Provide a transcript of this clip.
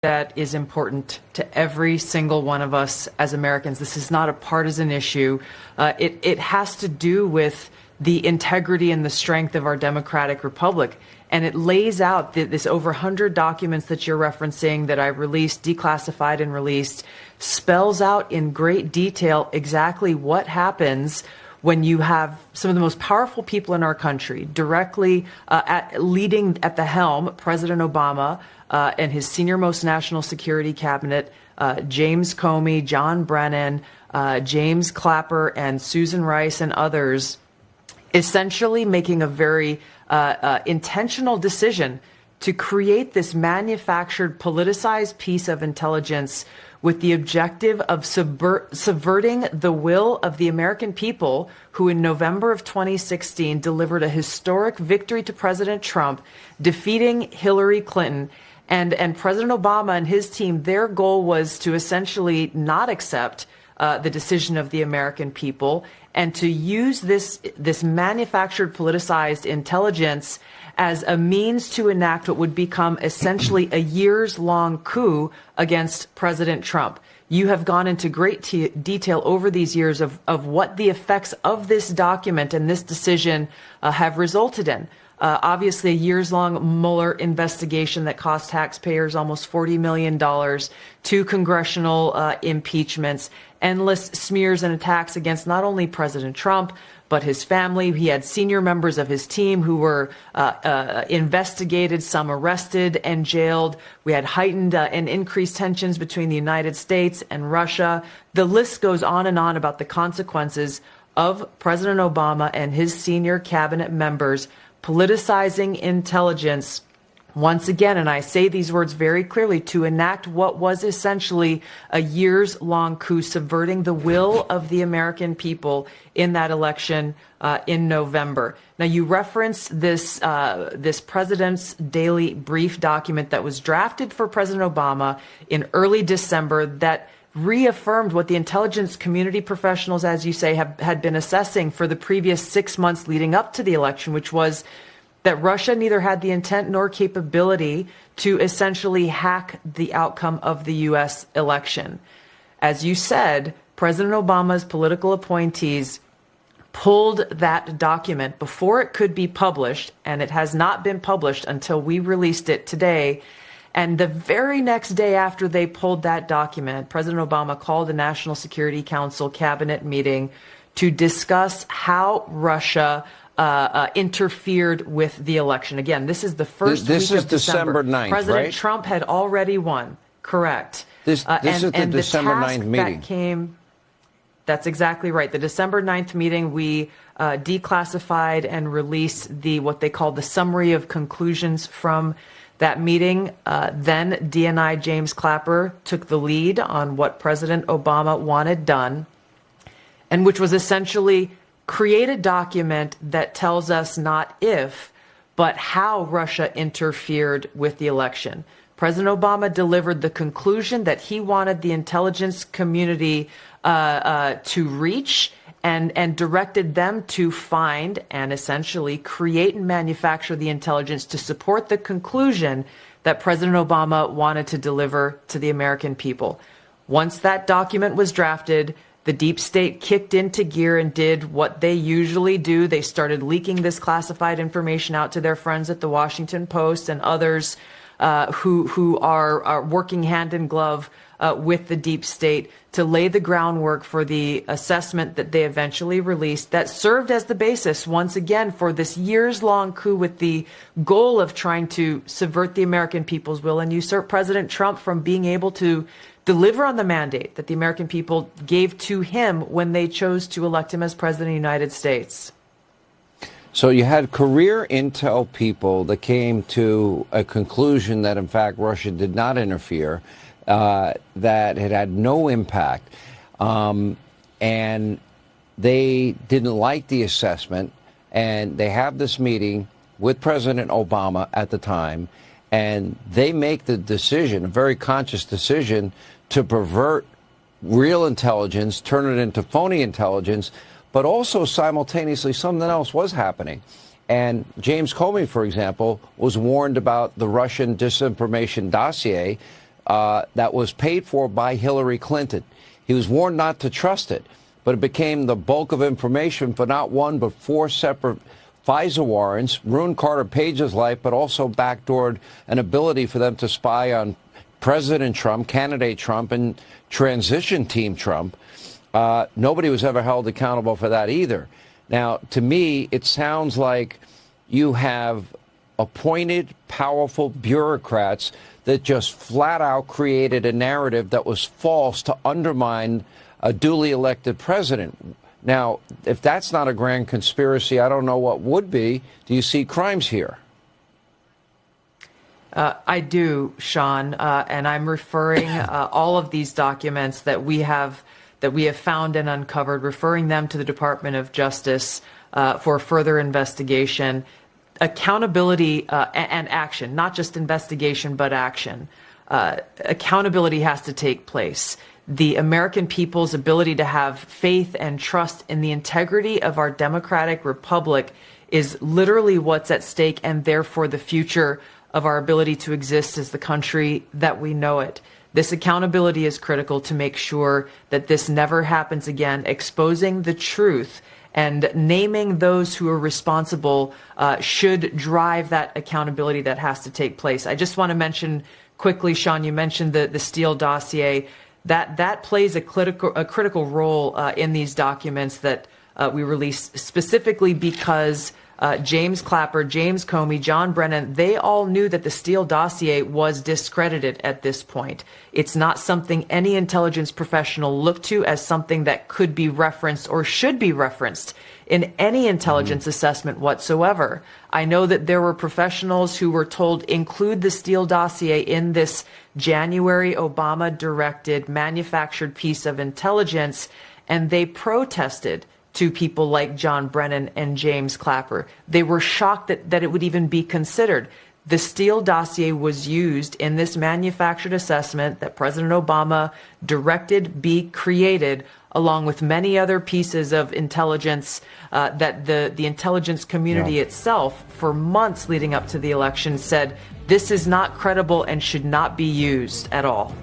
that is important to every single one of us as Americans. This is not a partisan issue. It has to do with the integrity and the strength of our democratic republic. And it lays out this over 100 documents that you're referencing that I released, declassified and released, spells out in great detail exactly what happens when you have some of the most powerful people in our country directly leading at the helm, President Obama and his senior-most national security cabinet, James Comey, John Brennan, James Clapper, and Susan Rice and others, essentially making a very intentional decision to create this manufactured, politicized piece of intelligence with the objective of subverting the will of the American people, who in November of 2016 delivered a historic victory to President Trump, defeating Hillary Clinton. And President Obama and his team, their goal was to essentially not accept the decision of the American people and to use this manufactured, politicized intelligence as a means to enact what would become essentially a years-long coup against President Trump. You have gone into great detail over these years of what the effects of this document and this decision have resulted in. Obviously, a years-long Mueller investigation that cost taxpayers almost $40 million, 2 congressional impeachments, endless smears and attacks against not only President Trump, but his family. He had senior members of his team who were investigated, some arrested and jailed. We had heightened and increased tensions between the United States and Russia. The list goes on and on about the consequences of President Obama and his senior cabinet members politicizing intelligence once again, and I say these words very clearly, to enact what was essentially a years-long coup, subverting the will of the American people in that election in November. Now, you referenced this President's Daily Brief document that was drafted for President Obama in early December that reaffirmed what the intelligence community professionals, as you say, had been assessing for the previous 6 months leading up to the election, which was that Russia neither had the intent nor capability to essentially hack the outcome of the U.S. election. As you said, President Obama's political appointees pulled that document before it could be published, and it has not been published until we released it today. And the very next day after they pulled that document, President Obama called a National Security Council cabinet meeting to discuss how Russia interfered with the election. Again, this is the first week of December. 9th, President right? Trump had already won. Correct. This is the December 9th meeting. That's exactly right. The December 9th meeting, we declassified and released what they call the summary of conclusions from that meeting. Then DNI James Clapper took the lead on what President Obama wanted done, and which was essentially create a document that tells us not if, but how Russia interfered with the election. President Obama delivered the conclusion that he wanted the intelligence community to reach and directed them to find and essentially create and manufacture the intelligence to support the conclusion that President Obama wanted to deliver to the American people. Once that document was drafted, the deep state kicked into gear and did what they usually do. They started leaking this classified information out to their friends at the Washington Post and others who are working hand in glove with the deep state to lay the groundwork for the assessment that they eventually released that served as the basis once again for this years-long coup with the goal of trying to subvert the American people's will and usurp President Trump from being able to deliver on the mandate that the American people gave to him when they chose to elect him as president of the United States. So you had career intel people that came to a conclusion that, in fact, Russia did not interfere, that it had no impact, and they didn't like the assessment, and they have this meeting with President Obama at the time, and they make the decision, a very conscious decision, to pervert real intelligence, turn it into phony intelligence, but also simultaneously something else was happening. And James Comey, for example, was warned about the Russian disinformation dossier that was paid for by Hillary Clinton. He was warned not to trust it, but it became the bulk of information for not one but four separate FISA warrants, ruined Carter Page's life, but also backdoored an ability for them to spy on President Trump, candidate Trump, and transition team Trump. Nobody was ever held accountable for that either. Now, to me, it sounds like you have appointed, powerful bureaucrats that just flat out created a narrative that was false to undermine a duly elected president. Now, if that's not a grand conspiracy, I don't know what would be. Do you see crimes here? I do, Sean, and I'm referring all of these documents that we have found and uncovered, referring them to the Department of Justice for further investigation, accountability, and action, not just investigation, but action. Accountability has to take place. The American people's ability to have faith and trust in the integrity of our democratic republic is literally what's at stake, and therefore the future of our ability to exist as the country that we know it. This accountability is critical to make sure that this never happens again. Exposing the truth and naming those who are responsible should drive that accountability that has to take place. I just want to mention quickly, Sean, you mentioned the Steele dossier. That plays a critical role in these documents that we released, specifically because James Clapper, James Comey, John Brennan, they all knew that the Steele dossier was discredited at this point. It's not something any intelligence professional looked to as something that could be referenced or should be referenced in any intelligence assessment whatsoever. I know that there were professionals who were told include the Steele dossier in this January Obama-directed manufactured piece of intelligence, and they protested to people like John Brennan and James Clapper. They were shocked that it would even be considered. The Steele dossier was used in this manufactured assessment that President Obama directed be created, along with many other pieces of intelligence that the intelligence community itself, for months leading up to the election, said this is not credible and should not be used at all.